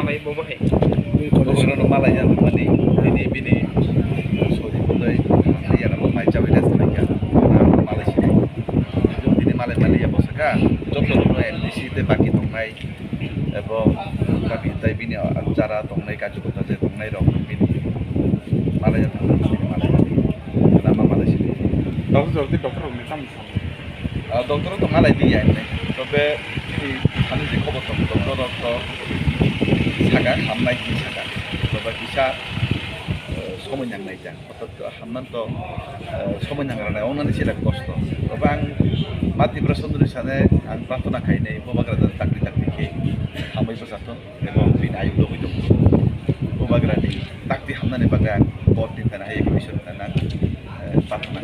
malai bobo hai Pagkakaroon ng malay yan, bini sorry tuloy yan ang may cawe das na yan malay siya yung bini malay ya bosaka job no MDC te baki tongnai এবং baki tai bini acara tongnai kajukota je tongnai rok bini malay yan malay nama malay siya doktor metam doktor to malay di yan তবে এই খালি যে খবর তো doktor তো Saga হামনাই কি Saga তবে কিসা সময় নাংনাই যান অর্থাৎ হামনান তো সময় নাংরানাय অনানি সেটা কষ্ট তবে आं মাতৃপুরা সুন্দরী সানে आं প্রার্থনা খাইনাই ববাগ্রাদার চাকরি চাকরিকে হামাই বসাতন এবং বিন আয়ু লবি দं ববাগ্রানি চাকরি হামনানি বাগা আं বড় দিন তানা এই বিষয় তানা প্রার্থনা